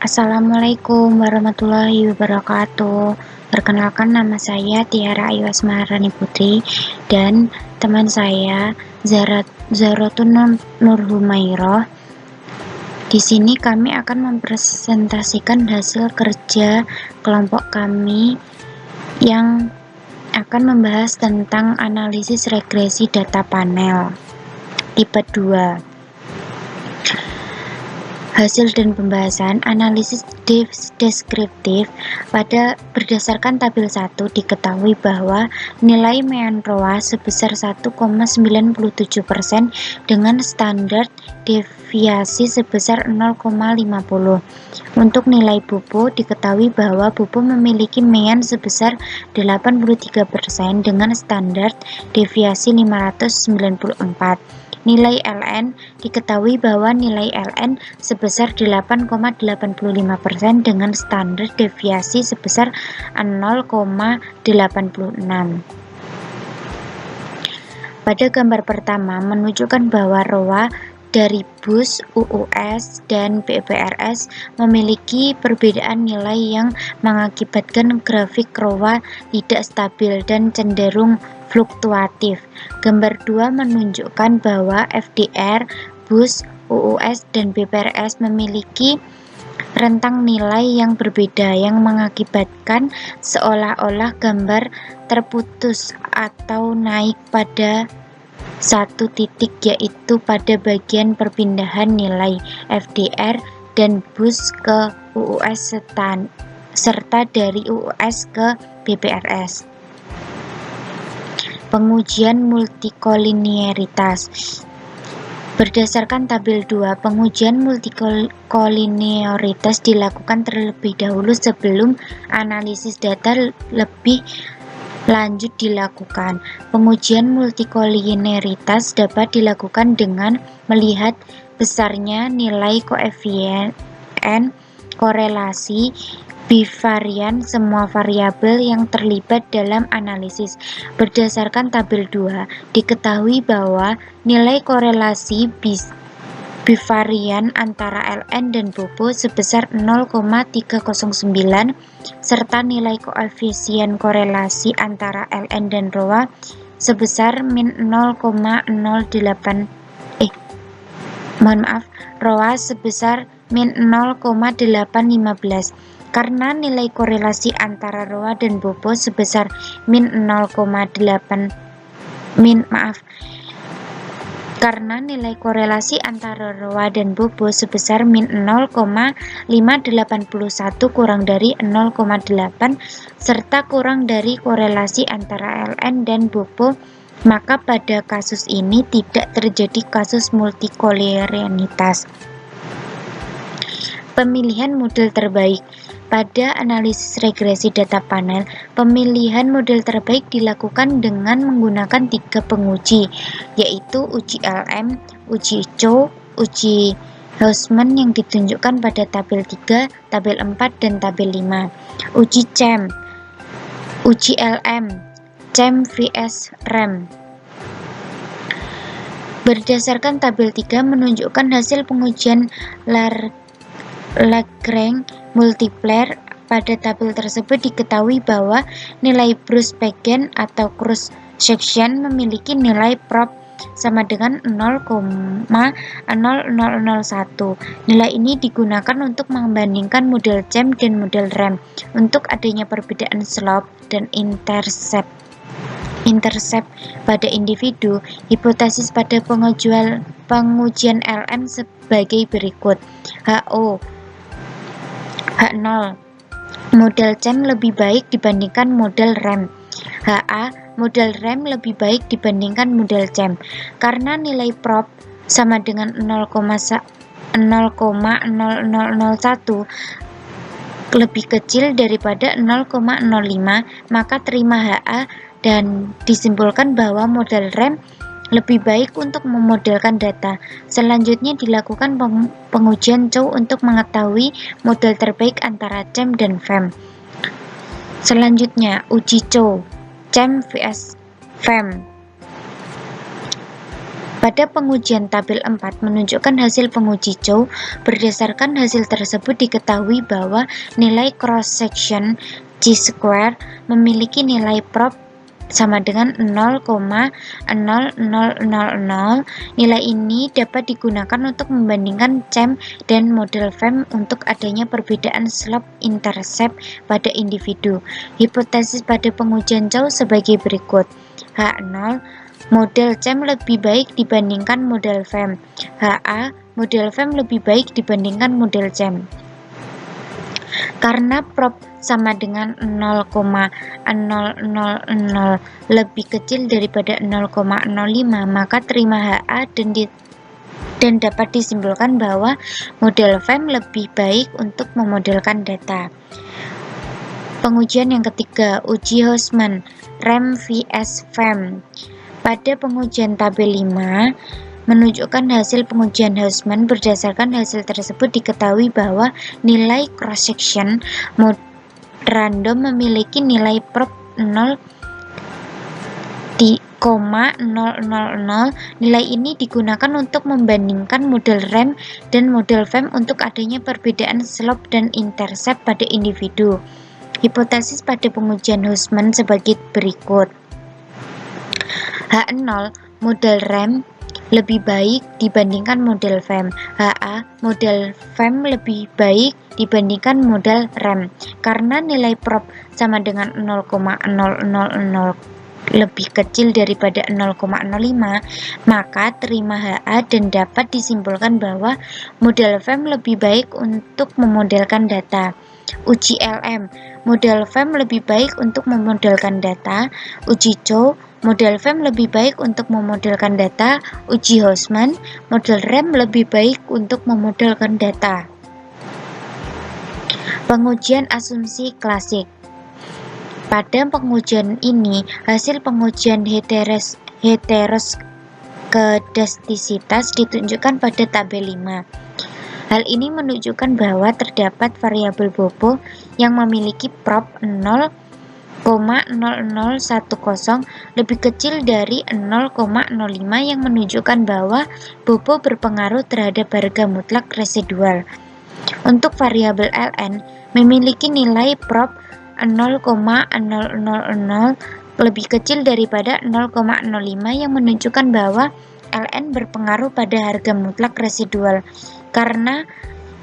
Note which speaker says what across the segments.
Speaker 1: Assalamualaikum warahmatullahi wabarakatuh. Perkenalkan, nama saya Tiara Ayu Asmaharani Putri dan teman saya Zaratun Nur Humairah. Di sini kami akan mempresentasikan hasil kerja kelompok kami yang akan membahas tentang analisis regresi data panel tipe 2. Hasil dan pembahasan analisis deskriptif. Berdasarkan tabel 1 diketahui bahwa nilai mean ROA sebesar 1,97% dengan standar deviasi sebesar 0,50. Untuk nilai BOPO diketahui bahwa BOPO memiliki mean sebesar 83% dengan standar deviasi 594. Nilai LN diketahui bahwa nilai LN sebesar 8,85% dengan standar deviasi sebesar 0,86. Pada gambar pertama menunjukkan bahwa ROA dari BUS, UUS, dan BPRS memiliki perbedaan nilai yang mengakibatkan grafik ROA tidak stabil dan cenderung fluktuatif. Gambar 2 menunjukkan bahwa FDR, BUS, UUS, dan BPRS memiliki rentang nilai yang berbeda yang mengakibatkan seolah-olah gambar terputus atau naik pada satu titik, yaitu pada bagian perpindahan nilai FDR dan BUS ke UUS serta dari UUS ke BPRS. Pengujian multikolinearitas. Berdasarkan tabel 2, pengujian multikolinearitas dilakukan terlebih dahulu sebelum analisis data lebih lanjut dilakukan. Pengujian multikolinearitas dapat dilakukan dengan melihat besarnya nilai koefisien korelasi bivarian semua variabel yang terlibat dalam analisis. Berdasarkan tabel 2, diketahui bahwa nilai korelasi bivarian antara LN dan BOPO sebesar 0,309 serta nilai koefisien korelasi antara LN dan ROA sebesar ROA sebesar -0,815. Karena nilai korelasi antara ROA dan BOPO sebesar Karena nilai korelasi antara ROA dan BOPO sebesar -0,581 kurang dari 0,8 serta kurang dari korelasi antara LN dan BOPO, maka pada kasus ini tidak terjadi kasus multikolinearitas. Pemilihan model terbaik. Pada analisis regresi data panel, pemilihan model terbaik dilakukan dengan menggunakan 3 penguji, yaitu uji LM, uji Chow, uji Hausman yang ditunjukkan pada tabel 3, tabel 4, dan tabel 5. Uji CHEM, uji LM, CHEM vs RAM. Berdasarkan tabel 3 menunjukkan hasil pengujian Lagrange multiplier. Pada tabel tersebut diketahui bahwa nilai Bruce Pagan atau cross section memiliki nilai prop sama dengan 0,0001. Nilai ini digunakan untuk membandingkan model CHEM dan model RAM untuk adanya perbedaan slope dan intercept pada individu. Hipotesis pada pengujian LM sebagai berikut. H0. Model CHEM lebih baik dibandingkan model RAM. HA. Model RAM lebih baik dibandingkan model CHEM. Karena nilai prop sama dengan 0,0001 lebih kecil daripada 0,05, maka terima HA dan disimpulkan bahwa model RAM lebih baik untuk memodelkan data. Selanjutnya dilakukan pengujian Chow untuk mengetahui model terbaik antara CHEM dan FEM. Selanjutnya, uji Chow, CHEM vs FEM. Pada pengujian tabel 4 menunjukkan hasil penguji Chow. Berdasarkan hasil tersebut diketahui bahwa nilai cross-section chi-square memiliki nilai prop sama dengan 0,0000. Nilai ini dapat digunakan untuk membandingkan CEM dan model FEM untuk adanya perbedaan slope-intercept pada individu. Hipotesis pada pengujian Chow sebagai berikut. H0, model CEM lebih baik dibandingkan model FEM. HA, model FEM lebih baik dibandingkan model CEM. Karena prop sama dengan 0,000 lebih kecil daripada 0,05, maka terima HA dan dapat disimpulkan bahwa model FEM lebih baik untuk memodelkan data. Pengujian yang ketiga, uji Hausmann, REM vs FEM. Pada pengujian tabel 5, menunjukkan hasil pengujian Hausmann. Berdasarkan hasil tersebut diketahui bahwa nilai cross-section random memiliki nilai prop 0,000. Nilai ini digunakan untuk membandingkan model REM dan model FEM untuk adanya perbedaan slope dan intercept pada individu. Hipotesis pada pengujian Hausmann sebagai berikut. H0, model REM lebih baik dibandingkan model FEM. HA, model FEM lebih baik dibandingkan model REM. Karena nilai prop sama dengan 0,000 lebih kecil daripada 0,05, maka terima HA dan dapat disimpulkan bahwa model FEM lebih baik untuk memodelkan data. Uji LM, model FEM lebih baik untuk memodelkan data. Uji Chow, model FEM lebih baik untuk memodelkan data. Uji Hausmann, model REM lebih baik untuk memodelkan data. Pengujian asumsi klasik. Pada pengujian ini, hasil pengujian heteroskedastisitas ditunjukkan pada tabel 5. Hal ini menunjukkan bahwa terdapat variabel Bobo yang memiliki prop 0,0010 lebih kecil dari 0,05 yang menunjukkan bahwa Bobo berpengaruh terhadap harga mutlak residual. Untuk variabel Ln memiliki nilai prop 0,000 lebih kecil daripada 0,05 yang menunjukkan bahwa Ln berpengaruh pada harga mutlak residual. Karena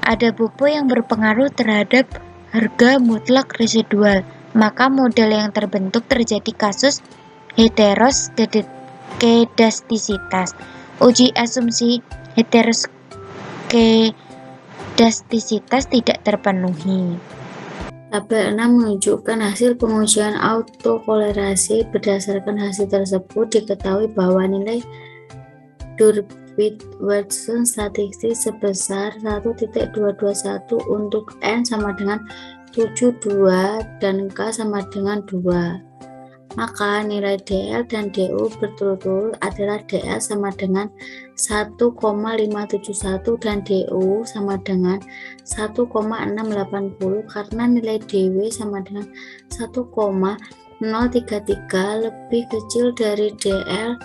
Speaker 1: ada Bobo yang berpengaruh terhadap harga mutlak residual, maka model yang terbentuk terjadi kasus heteroskedastisitas. Uji asumsi heteroskedastisitas tidak terpenuhi.
Speaker 2: Tabel 6 menunjukkan hasil pengujian autokolerasi. Berdasarkan hasil tersebut diketahui bahwa nilai Durbit-Watson statistik sebesar 1.221 untuk N sama dengan 72 dan K sama dengan 2. Maka nilai DL dan DU berturut-turut adalah DL sama dengan 1,571 dan DU sama dengan 1,680 karena nilai DW sama dengan 1,033 lebih kecil dari DL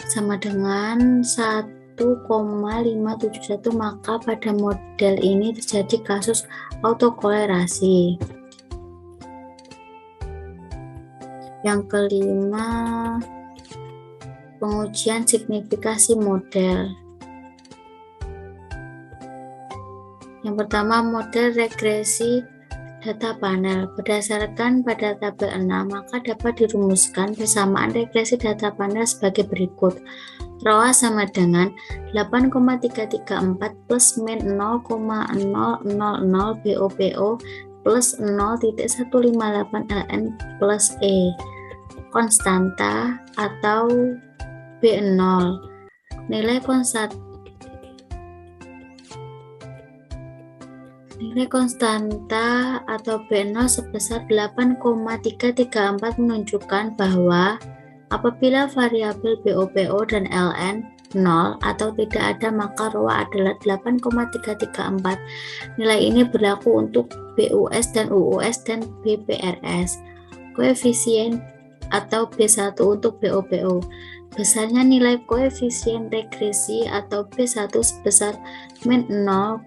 Speaker 2: sama dengan 1,571, maka pada model ini terjadi kasus autokolerasi. Yang kelima, pengujian signifikasi model. Yang pertama, model regresi data panel. Berdasarkan pada tabel 6, maka dapat dirumuskan persamaan regresi data panel sebagai berikut. ROA sama dengan 8,334 plus min 0,000 BOPO plus 0,158 LN plus E. Konstanta atau B0. Nilai konstanta atau B0 sebesar 8,334 menunjukkan bahwa apabila variabel BOPO dan LN 0 atau tidak ada, maka ROA adalah 8,334. Nilai ini berlaku untuk BUS dan UUS dan BPRS. Koefisien atau B1 untuk BOPO. Besarnya nilai koefisien regresi atau B1 sebesar min 0,000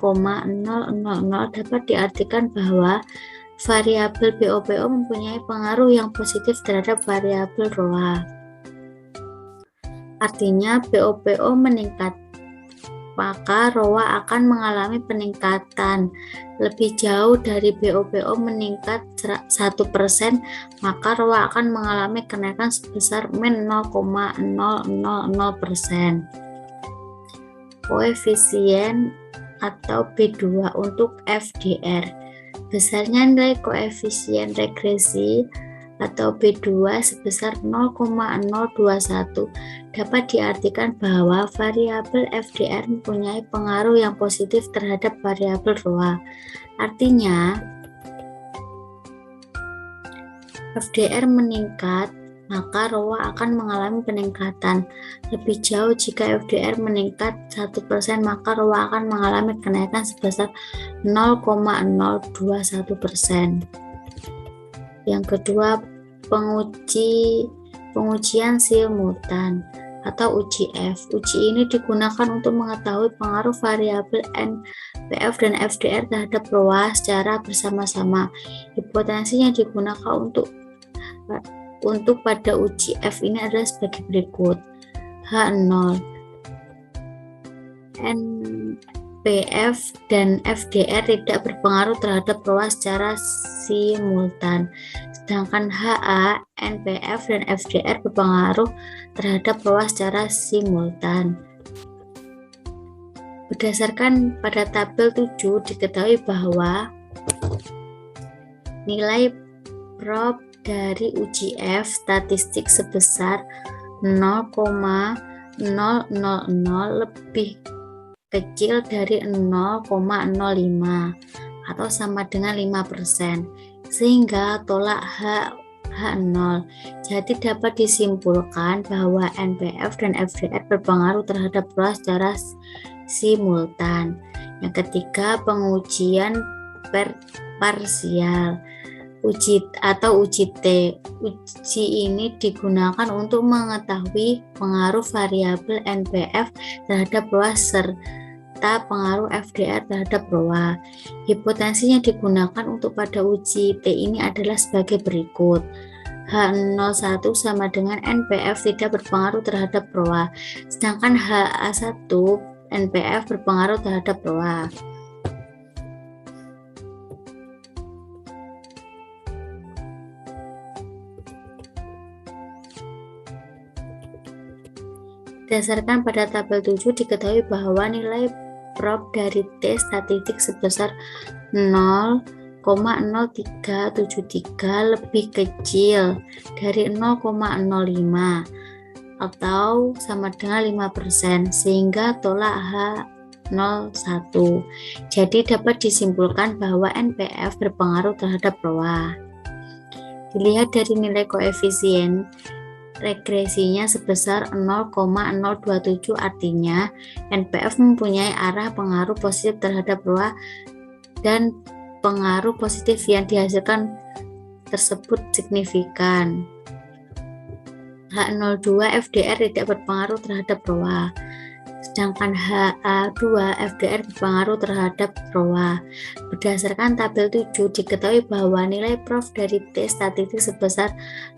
Speaker 2: dapat diartikan bahwa variabel BOPO mempunyai pengaruh yang positif terhadap variabel ROA. Artinya BOPO meningkat, maka ROA akan mengalami peningkatan. Lebih jauh dari BOPO meningkat 1%, maka ROA akan mengalami kenaikan sebesar min 0,000%. Koefisien atau B2 untuk FDR. Besarnya nilai koefisien regresi atau B2 sebesar 0,021 dapat diartikan bahwa variabel FDR mempunyai pengaruh yang positif terhadap variabel ROA. Artinya, FDR meningkat, maka ROA akan mengalami peningkatan. Lebih jauh, jika FDR meningkat 1%, maka ROA akan mengalami kenaikan sebesar 0,021%. Yang kedua, pengujian simultan atau uji F. Uji ini digunakan untuk mengetahui pengaruh variabel NPF dan FDR terhadap ROA secara bersama-sama. Hipotesis yang digunakan untuk pada uji F ini adalah sebagai berikut. H0, NPF dan FDR tidak berpengaruh terhadap ROA secara simultan, sedangkan HA, NPF, dan FDR berpengaruh terhadap ROA secara simultan. Berdasarkan pada tabel 7 diketahui bahwa nilai prop dari uji F statistik sebesar 0,000 lebih kecil dari 0,05 atau sama dengan 5%, sehingga tolak H0. Jadi dapat disimpulkan bahwa NPF dan FDR berpengaruh terhadap ROA secara simultan. Yang ketiga, pengujian parsial. Uji T. Uji ini digunakan untuk mengetahui pengaruh variabel NPF terhadap ROA serta pengaruh FDR terhadap ROA. Hipotesis yang digunakan untuk pada uji T ini adalah sebagai berikut. H01 sama dengan NPF tidak berpengaruh terhadap ROA, sedangkan HA1 NPF berpengaruh terhadap ROA. Berdasarkan pada tabel 7 diketahui bahwa nilai prop dari T statistik sebesar 0,0373 lebih kecil dari 0,05 atau sama dengan 5%, sehingga tolak H01. Jadi dapat disimpulkan bahwa NPF berpengaruh terhadap ROA. Dilihat dari nilai koefisien regresinya sebesar 0,027, artinya NPF mempunyai arah pengaruh positif terhadap ROA dan pengaruh positif yang dihasilkan tersebut signifikan. H02 FDR tidak berpengaruh terhadap ROA, sedangkan HA2 FDR berpengaruh terhadap ROA. Berdasarkan tabel 7 diketahui bahwa nilai prof dari T statistik sebesar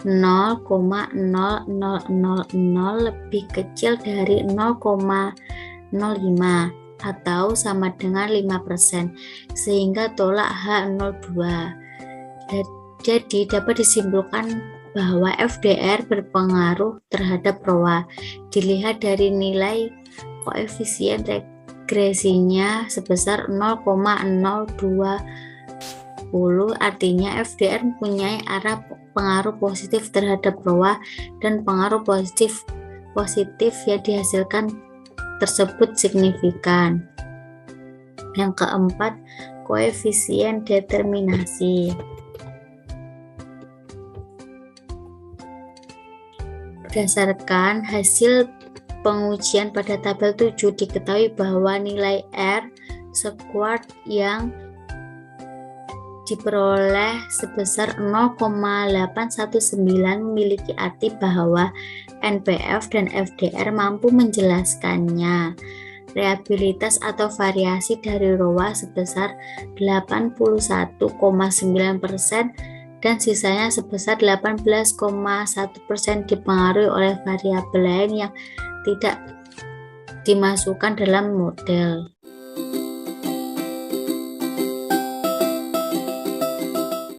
Speaker 2: 0,0000 lebih kecil dari 0,05 atau sama dengan 5%, sehingga tolak H02. Jadi dapat disimpulkan bahwa FDR berpengaruh terhadap ROA. Dilihat dari nilai koefisien regresinya sebesar 0,020, artinya FDR mempunyai arah pengaruh positif terhadap ROA dan pengaruh positif yang dihasilkan tersebut signifikan. Yang keempat, koefisien determinasi. Berdasarkan hasil pengujian pada tabel 7 diketahui bahwa nilai R squared yang diperoleh sebesar 0,819 memiliki arti bahwa NPF dan FDR mampu menjelaskannya. Reabilitas atau variasi dari ROA sebesar 81,9% dan sisanya sebesar 18,1% dipengaruhi oleh variabel lain yang tidak dimasukkan dalam model.